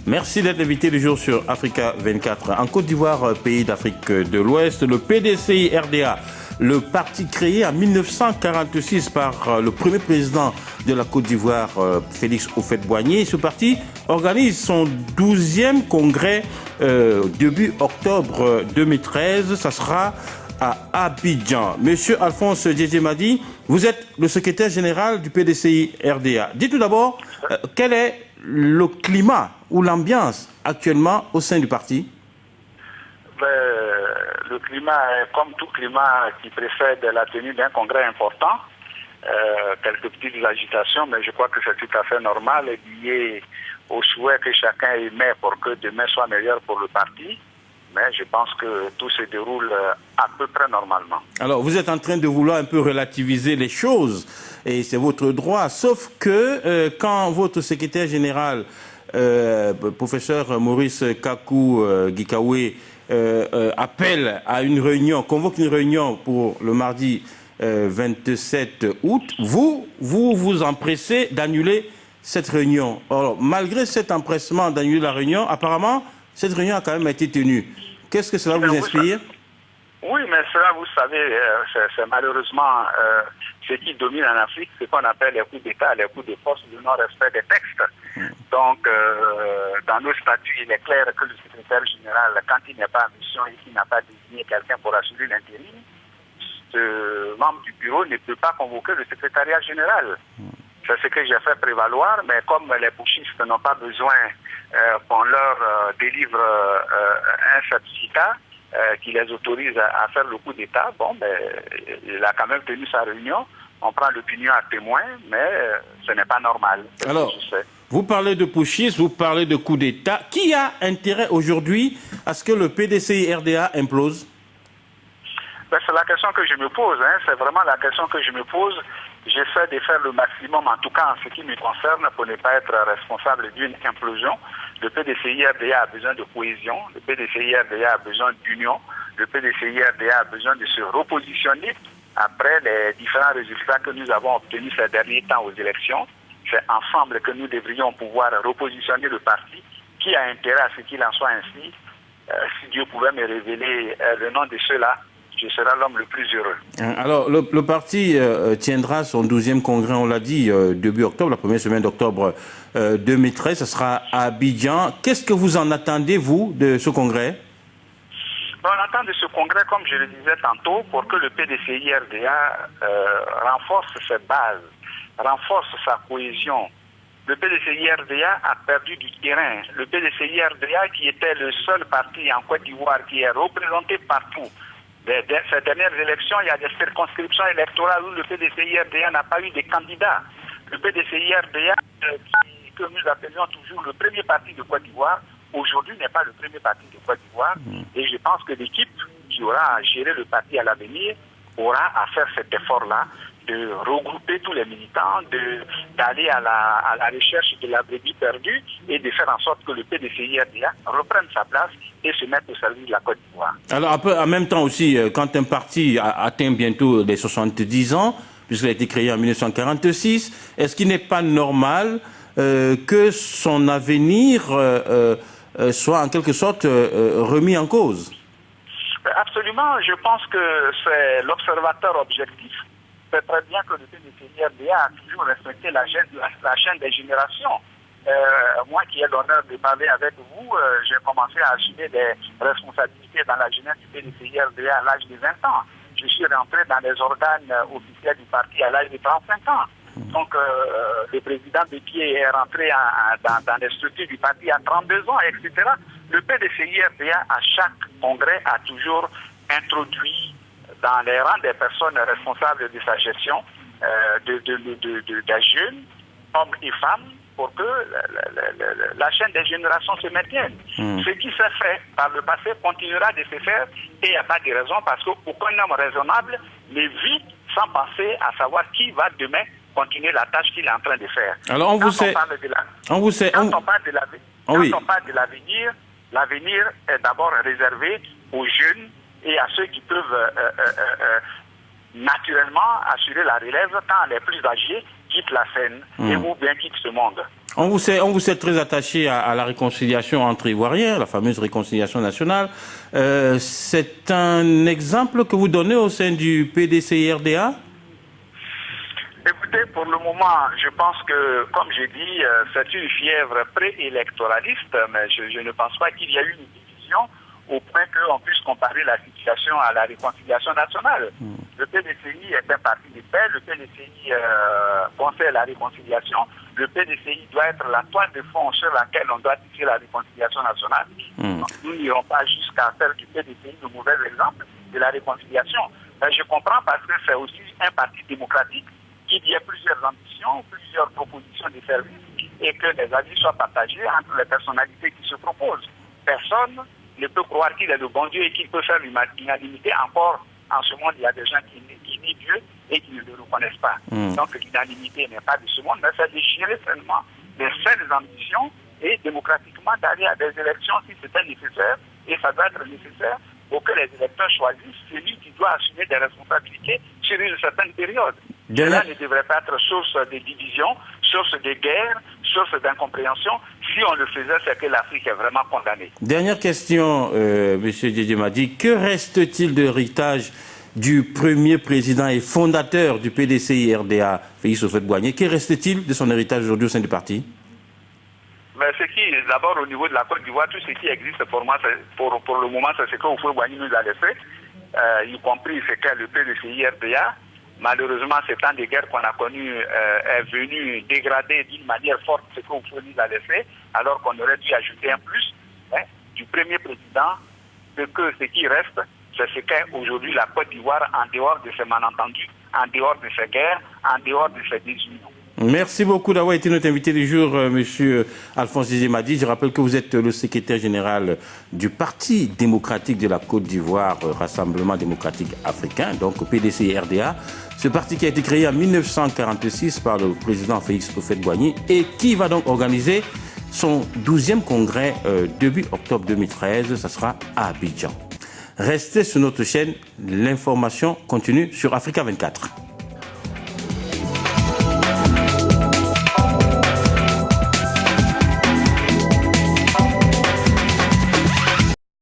Merci d'être invité du jour sur Africa 24. En Côte d'Ivoire, pays d'Afrique de l'Ouest, le PDCI-RDA, le parti créé en 1946 par le premier président de la Côte d'Ivoire, Félix Houphouët-Boigny. Ce parti organise son 12e congrès début octobre 2013. Ça sera à Abidjan. Monsieur Alphonse Djedjemadi, vous êtes le secrétaire général du PDCI-RDA. Dites tout d'abord, quel est le climat ou l'ambiance actuellement au sein du parti? Le climat est comme tout climat qui précède la tenue d'un congrès important. Quelques petites agitations, mais je crois que c'est tout à fait normal et lié au souhait que chacun émet pour que demain soit meilleur pour le parti. Mais je pense que tout se déroule à peu près normalement. Alors, vous êtes en train de vouloir un peu relativiser les choses, et c'est votre droit, sauf que quand votre secrétaire général, professeur Maurice Kakou Gikawe, appelle à une réunion, convoque une réunion pour le mardi 27 août, vous vous empressez d'annuler cette réunion. Alors, malgré cet empressement d'annuler la réunion, apparemment, cette réunion a quand même été tenue. Qu'est-ce que cela vous inspire? Oui, mais cela, vous savez, c'est malheureusement ce qui domine en Afrique, ce qu'on appelle les coups d'État, les coups de force du non-respect des textes. Donc, dans nos statuts, il est clair que le secrétaire général, quand il n'est pas en mission et qu'il n'a pas désigné quelqu'un pour assurer l'intérim, ce membre du bureau ne peut pas convoquer le secrétariat général. C'est ce que j'ai fait prévaloir, mais comme les putschistes n'ont pas besoin qu'on leur délivre un certificat qui les autorise à faire le coup d'État, bon, il a quand même tenu sa réunion. On prend l'opinion à témoin, mais ce n'est pas normal. Alors, vous parlez de putschistes, vous parlez de coup d'État. Qui a intérêt aujourd'hui à ce que le PDCI-RDA implose? C'est la question que je me pose, hein. C'est vraiment la question que je me pose. J'essaie de faire le maximum, en tout cas en ce qui me concerne, pour ne pas être responsable d'une implosion. Le PDCI-RDA a besoin de cohésion, le PDCI-RDA a besoin d'union, le PDCI-RDA a besoin de se repositionner après les différents résultats que nous avons obtenus ces derniers temps aux élections. C'est ensemble que nous devrions pouvoir repositionner le parti. Qui a intérêt à ce qu'il en soit ainsi? Si Dieu pouvait me révéler le nom de ceux-là, je serai l'homme le plus heureux. Alors, le parti tiendra son 12e congrès, on l'a dit, début octobre, la première semaine d'octobre 2013. Ce sera à Abidjan. Qu'est-ce que vous en attendez, vous, de ce congrès? On attend de ce congrès, comme je le disais tantôt, pour que le PDCI-RDA renforce ses bases, renforce sa cohésion. Le PDCI-RDA a perdu du terrain. Le PDCI-RDA, qui était le seul parti en Côte d'Ivoire qui est représenté partout. Ces dernières élections, il y a des circonscriptions électorales où le PDCI-RDA n'a pas eu de candidats. Le PDCI-RDA, que nous appelions toujours le premier parti de Côte d'Ivoire, aujourd'hui n'est pas le premier parti de Côte d'Ivoire. Et je pense que l'équipe qui aura à gérer le parti à l'avenir aura à faire cet effort-là, de regrouper tous les militants, d'aller à la recherche de la brebis perdue et de faire en sorte que le PDCI-RDA reprenne sa place et se mette au service de la Côte d'Ivoire. Alors, en même temps aussi, quand un parti atteint bientôt les 70 ans, puisqu'il a été créé en 1946, est-ce qu'il n'est pas normal que son avenir soit en quelque sorte remis en cause? Absolument, je pense que c'est l'observateur objectif. C'est très bien que le PDCI-RDA a toujours respecté la chaîne des générations. Moi qui ai l'honneur de parler avec vous, j'ai commencé à assumer des responsabilités dans la jeunesse du PDCI-RDA à l'âge de 20 ans. Je suis rentré dans les organes officiels du parti à l'âge de 35 ans. Donc, le président Béquier est rentré dans les structures du parti à 32 ans, etc. Le PDCI-RDA, à chaque congrès, a toujours introduit dans les rangs des personnes responsables de sa gestion des jeunes, hommes et femmes, pour que la chaîne des générations se maintienne. Ce qui s'est fait par le passé continuera de se faire et il n'y a pas de raison parce qu'aucun homme raisonnable ne vit sans penser à savoir qui va demain continuer la tâche qu'il est en train de faire. Alors on parle de l'avenir, l'avenir est d'abord réservé aux jeunes et à ceux qui peuvent naturellement assurer la relève quand les plus âgés quittent la scène et ou bien quittent ce monde. On vous sait très attaché à la réconciliation entre Ivoiriens, la fameuse réconciliation nationale. C'est un exemple que vous donnez au sein du PDCI-RDA? Écoutez, pour le moment, je pense que, comme j'ai dit, c'est une fièvre préélectoraliste, mais je ne pense pas qu'il y a eu une division au point qu'on puisse comparer la situation à la réconciliation nationale. Le PDCI est un parti de paix, le PDCI conseille la réconciliation, le PDCI doit être la toile de fond sur laquelle on doit tisser la réconciliation nationale. Donc, nous n'irons pas jusqu'à faire du PDCI le mauvais exemple de la réconciliation. Mais je comprends parce que c'est aussi un parti démocratique, qu'il y ait plusieurs ambitions, plusieurs propositions de services et que les avis soient partagés entre les personnalités qui se proposent. Personne ne peut croire qu'il est le bon Dieu et qu'il peut faire l'unanimité. Encore en ce monde, il y a des gens qui nient Dieu et qui ne le reconnaissent pas. Donc l'unanimité n'est pas de ce monde, mais c'est de gérer seulement les seules ambitions et démocratiquement d'aller à des élections si c'était nécessaire, et ça doit être nécessaire pour que les électeurs choisissent celui qui doit assumer des responsabilités sur une certaine période. Cela ne devrait pas être source de division, source de guerre, source d'incompréhension. Si on le faisait, c'est que l'Afrique est vraiment condamnée. Dernière question, M. Didier Madi. Que reste-t-il de l'héritage du premier président et fondateur du PDCI-RDA, Félix Houphouët-Boigny? Que reste-t-il de son héritage aujourd'hui au sein du parti? Mais d'abord au niveau de la Côte d'Ivoire, tout ce qui existe pour moi, pour le moment, c'est ce que Houphouët-Boigny nous a laissé, y compris ce qu'est le PDCI-RDA. Malheureusement, ce temps de guerre qu'on a connu est venu dégrader d'une manière forte ce que Houphouët nous a laissé, alors qu'on aurait dû ajouter un plus du premier président, de que ce qui reste, c'est ce qu'est aujourd'hui la Côte d'Ivoire en dehors de ces malentendus, en dehors de ces guerres, en dehors de ces désunions. Merci beaucoup d'avoir été notre invité du jour, Monsieur Alphonse Didier Madi. Je rappelle que vous êtes le secrétaire général du Parti démocratique de la Côte d'Ivoire, Rassemblement démocratique africain, donc PDCI-RDA. Ce parti qui a été créé en 1946 par le président Félix Houphouët-Boigny et qui va donc organiser son 12e congrès début octobre 2013. Ça sera à Abidjan. Restez sur notre chaîne, l'information continue sur Africa 24.